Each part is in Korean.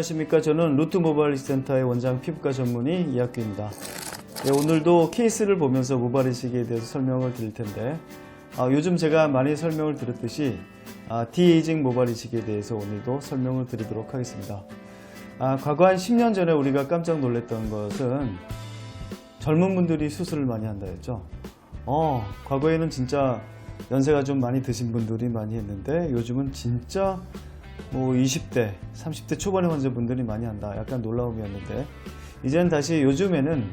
안녕하십니까. 저는 루트 모발이식 센터의 원장 피부과 전문의 이학규입니다. 네, 오늘도 케이스를 보면서 모발이식에 대해서 설명을 드릴 텐데 요즘 제가 많이 설명을 드렸듯이 디에이징 모발이식에 대해서 오늘도 설명을 드리도록 하겠습니다. 과거 한 10년 전에 우리가 깜짝 놀랐던 것은 젊은 분들이 수술을 많이 한다 했죠. 과거에는 진짜 연세가 좀 많이 드신 분들이 많이 했는데 요즘은 진짜 20대, 30대 초반의 환자분들이 많이 한다. 약간 놀라움이었는데 이제는 다시 요즘에는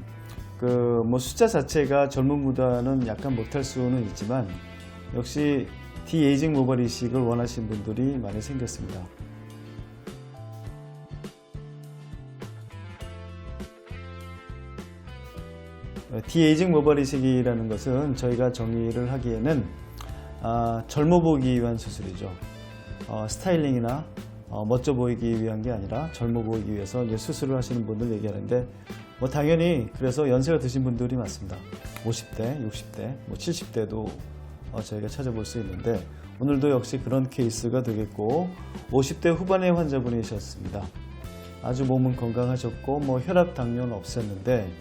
숫자 자체가 젊은보다는 약간 못할 수는 있지만 역시 디에이징 모발 이식을 원하시는 분들이 많이 생겼습니다. 디에이징 모발 이식이라는 것은 저희가 정의를 하기에는 젊어 보이기 위한 수술이죠. 스타일링이나 멋져 보이기 위한 게 아니라 젊어 보이기 위해서 이제 수술을 하시는 분들 얘기하는데 당연히 그래서 연세가 드신 분들이 많습니다. 50대, 60대, 70대도 저희가 찾아볼 수 있는데 오늘도 역시 그런 케이스가 되겠고 50대 후반의 환자분이셨습니다. 아주 몸은 건강하셨고 혈압, 당뇨는 없었는데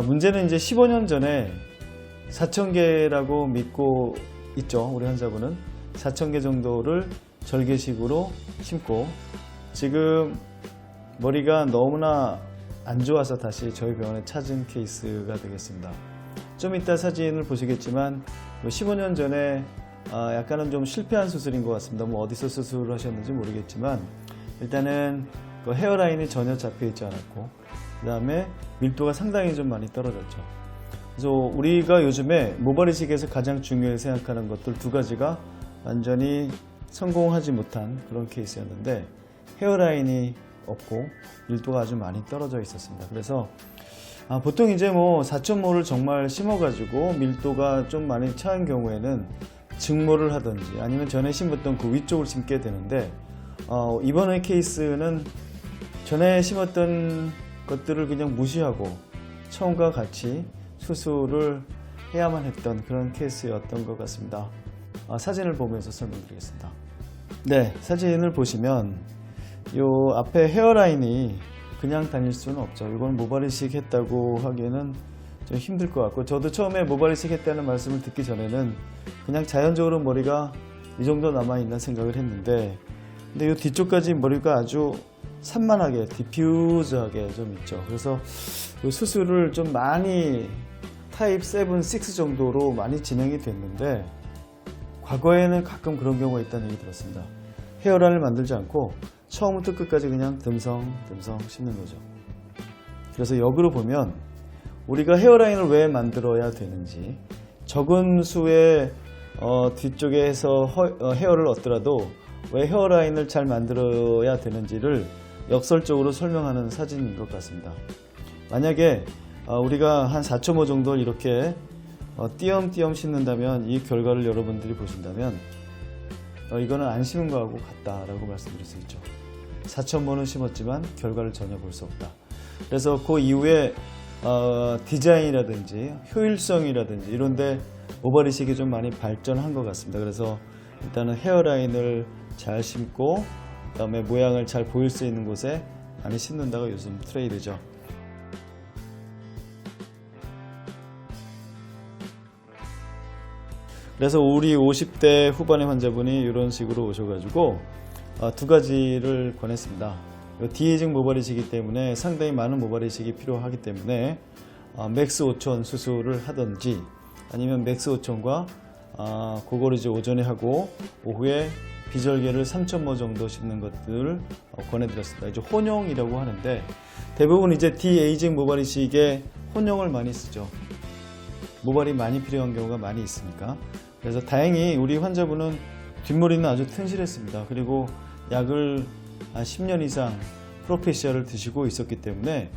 문제는 이제 15년 전에 4,000개라고 믿고 있죠. 우리 환자분은 4,000개 정도를 절개식으로 심고 지금 머리가 너무나 안 좋아서 다시 저희 병원에 찾은 케이스가 되겠습니다. 좀 이따 사진을 보시겠지만 15년 전에 약간은 좀 실패한 수술인 것 같습니다. 어디서 수술을 하셨는지 모르겠지만 일단은 그 헤어라인이 전혀 잡혀 있지 않았고 그 다음에 밀도가 상당히 좀 많이 떨어졌죠. 그래서 우리가 요즘에 모발이식에서 가장 중요하게 생각하는 것들 두 가지가 완전히 성공하지 못한 그런 케이스였는데 헤어라인이 없고 밀도가 아주 많이 떨어져 있었습니다. 그래서 보통 이제 4,000모를 정말 심어가지고 밀도가 좀 많이 차은 경우에는 증모를 하든지 아니면 전에 심었던 그 위쪽을 심게 되는데 이번의 케이스는 전에 심었던 것들을 그냥 무시하고 처음과 같이 수술을 해야만 했던 그런 케이스였던 것 같습니다. 사진을 보면서 설명드리겠습니다. 네, 사진을 보시면 이 앞에 헤어라인이 그냥 다닐 수는 없죠. 이건 모발이식 했다고 하기에는 좀 힘들 것 같고 저도 처음에 모발이식 했다는 말씀을 듣기 전에는 그냥 자연적으로 머리가 이 정도 남아있나 생각을 했는데 근데 이 뒤쪽까지 머리가 아주 산만하게 디퓨즈하게 좀 있죠. 그래서 이 수술을 좀 많이 타입 7, 6 정도로 많이 진행이 됐는데 과거에는 가끔 그런 경우가 있다는 얘기 들었습니다. 헤어라인을 만들지 않고 처음부터 끝까지 그냥 듬성듬성 심는 거죠. 그래서 역으로 보면 우리가 헤어라인을 왜 만들어야 되는지 적은 수의 뒤쪽에 해서 헤어를 얻더라도 왜 헤어라인을 잘 만들어야 되는지를 역설적으로 설명하는 사진인 것 같습니다. 만약에 우리가 한 4,5 정도 이렇게 띄엄띄엄 심는다면 이 결과를 여러분들이 보신다면 이거는 안 심은 거하고 같다라고 말씀드릴 수 있죠. 4,000번은 심었지만 결과를 전혀 볼 수 없다. 그래서 그 이후에 디자인이라든지 효율성이라든지 이런데 모발이식이 좀 많이 발전한 것 같습니다. 그래서 일단은 헤어라인을 잘 심고 그 다음에 모양을 잘 보일 수 있는 곳에 많이 심는다가 요즘 트렌드죠. 그래서 우리 50대 후반의 환자분이 이런 식으로 오셔가지고 두 가지를 권했습니다. 디에이징 모발이식이기 때문에 상당히 많은 모발이식이 필요하기 때문에 맥스 5천 수술을 하든지 아니면 맥스 5천과 그거를 이제 오전에 하고 오후에 비절개를 3,000모 정도 심는 것들을 권해드렸습니다. 이제 혼용이라고 하는데 대부분 이제 디에이징 모발이식에 혼용을 많이 쓰죠. 모발이 많이 필요한 경우가 많이 있으니까. 그래서 다행히 우리 환자분은 뒷머리는 아주 튼실했습니다. 그리고 약을 한 10년 이상 프로페시아를 드시고 있었기 때문에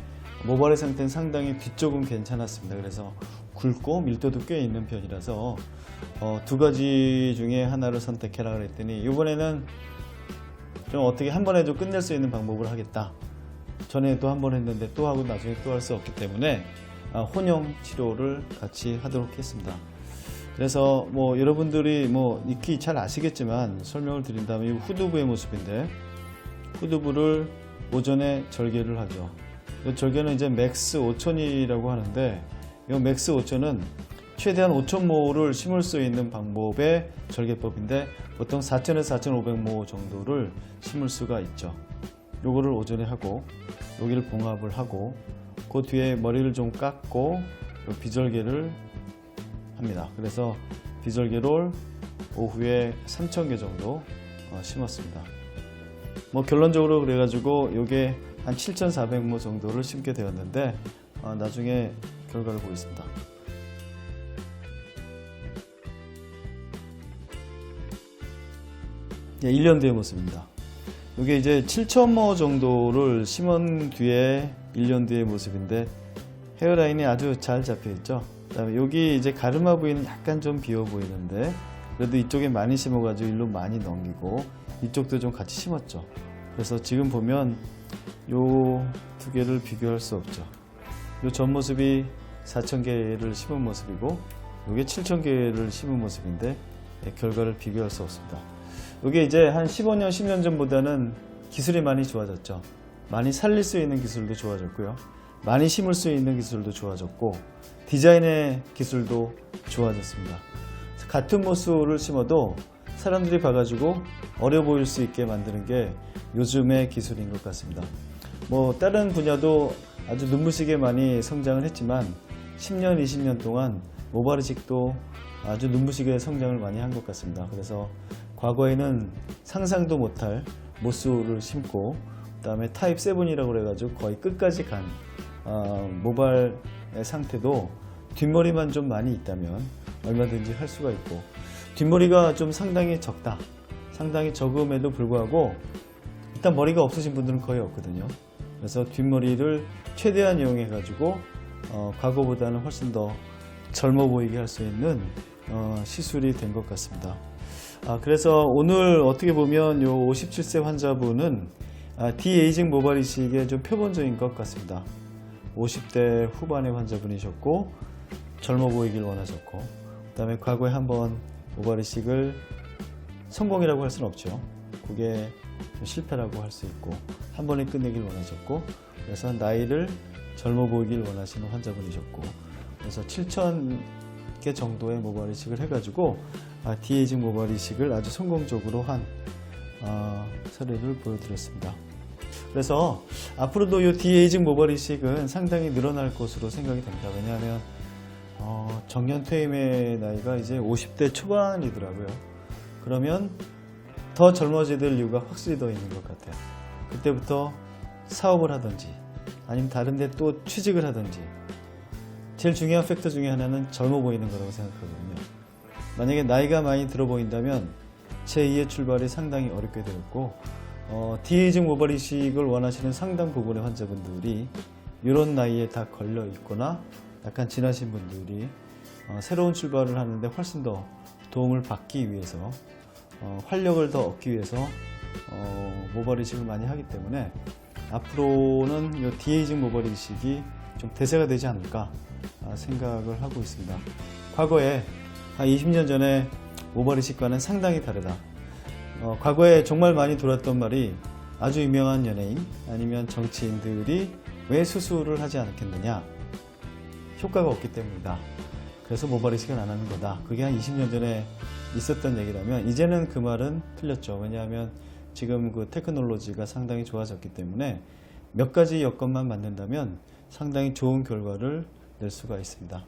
모발의 상태는 상당히 뒤쪽은 괜찮았습니다. 그래서 굵고 밀도도 꽤 있는 편이라서 두 가지 중에 하나를 선택해라 그랬더니 이번에는 좀 어떻게 한 번에 좀 끝낼 수 있는 방법을 하겠다. 전에도 한 번 했는데 또 하고 나중에 또 할 수 없기 때문에 혼용 치료를 같이 하도록 했습니다. 그래서 뭐 여러분들이 뭐 익히 잘 아시겠지만 설명을 드린다면 이 후두부의 모습인데, 후두부를 오전에 절개를 하죠. 이 절개는 이제 맥스 5000이라고 하는데, 이 맥스 5000은 최대한 5000모를 심을 수 있는 방법의 절개법인데, 보통 4000에서 4500모 정도를 심을 수가 있죠. 요거를 오전에 하고 여기를 봉합을 하고 그 뒤에 머리를 좀 깎고 비절개를 합니다. 그래서 비절개를 오후에 3000개 정도 심었습니다. 뭐 결론적으로 그래가지고 요게 한 7400모 정도를 심게 되었는데, 나중에 결과를 보겠습니다. 예, 1년 뒤의 모습입니다. 이게 이제 7000모 정도를 심은 뒤에 1년 뒤의 모습인데, 헤어라인이 아주 잘 잡혀 있죠. 그다음에 여기 이제 가르마 부위는 약간 좀 비어 보이는데, 그래도 이쪽에 많이 심어가지고 일로 많이 넘기고 이쪽도 좀 같이 심었죠. 그래서 지금 보면 요 두 개를 비교할 수 없죠. 요 전 모습이 4000개를 심은 모습이고 요게 7000개를 심은 모습인데, 결과를 비교할 수 없습니다. 이게 이제 한 15년, 10년 전보다는 기술이 많이 좋아졌죠. 많이 살릴 수 있는 기술도 좋아졌고요. 많이 심을 수 있는 기술도 좋아졌고, 디자인의 기술도 좋아졌습니다. 같은 모수를 심어도 사람들이 봐가지고 어려 보일 수 있게 만드는 게 요즘의 기술인 것 같습니다. 뭐 다른 분야도 아주 눈부시게 많이 성장을 했지만 10년, 20년 동안 모발이식도 아주 눈부시게 성장을 많이 한 것 같습니다. 그래서 과거에는 상상도 못할 모수를 심고, 그 다음에 타입 7이라고 그래가지고 거의 끝까지 간 모발의 상태도 뒷머리만 좀 많이 있다면 얼마든지 할 수가 있고, 뒷머리가 좀 상당히 적다, 상당히 적음에도 불구하고 일단 머리가 없으신 분들은 거의 없거든요. 그래서 뒷머리를 최대한 이용해 가지고 과거보다는 훨씬 더 젊어 보이게 할 수 있는 시술이 된 것 같습니다. 그래서 오늘 어떻게 보면 요 57세 환자분은 디에이징 모발 이식의 좀 표본적인 것 같습니다. 50대 후반의 환자분이셨고, 젊어 보이길 원하셨고, 그 다음에 과거에 한번 모발 이식을 성공이라고 할 수는 없죠. 그게 좀 실패라고 할 수 있고, 한 번에 끝내길 원하셨고, 그래서 나이를 젊어 보이길 원하시는 환자분이셨고, 그래서 7000개 정도의 모발 이식을 해가지고 디에이징 모발 이식을 아주 성공적으로 한 사례를 보여드렸습니다. 그래서 앞으로도 이 디에이징 모발 이식은 상당히 늘어날 것으로 생각이 됩니다. 왜냐하면 정년 퇴임의 나이가 이제 50대 초반이더라고요. 그러면 더 젊어질 이유가 확실히 더 있는 것 같아요. 그때부터 사업을 하든지 아니면 다른 데 또 취직을 하든지, 제일 중요한 팩터 중에 하나는 젊어 보이는 거라고 생각하거든요. 만약에 나이가 많이 들어 보인다면 제2의 출발이 상당히 어렵게 되었고, 디에이징 모발 이식을 원하시는 상당 부분의 환자분들이 이런 나이에 다 걸려 있거나 약간 지나신 분들이 새로운 출발을 하는데 훨씬 더 도움을 받기 위해서, 활력을 더 얻기 위해서 모발 이식을 많이 하기 때문에 앞으로는 이 디에이징 모발 이식이 좀 대세가 되지 않을까 생각을 하고 있습니다. 과거에 한 20년 전에 모발 이식과는 상당히 다르다. 과거에 정말 많이 돌았던 말이, 아주 유명한 연예인 아니면 정치인들이 왜 수술을 하지 않겠느냐, 효과가 없기 때문이다. 그래서 모발 이식은 안 하는 거다. 그게 한 20년 전에 있었던 얘기라면, 이제는 그 말은 틀렸죠. 왜냐하면 지금 그 테크놀로지가 상당히 좋아졌기 때문에 몇 가지 여건만 만든다면 상당히 좋은 결과를 낼 수가 있습니다.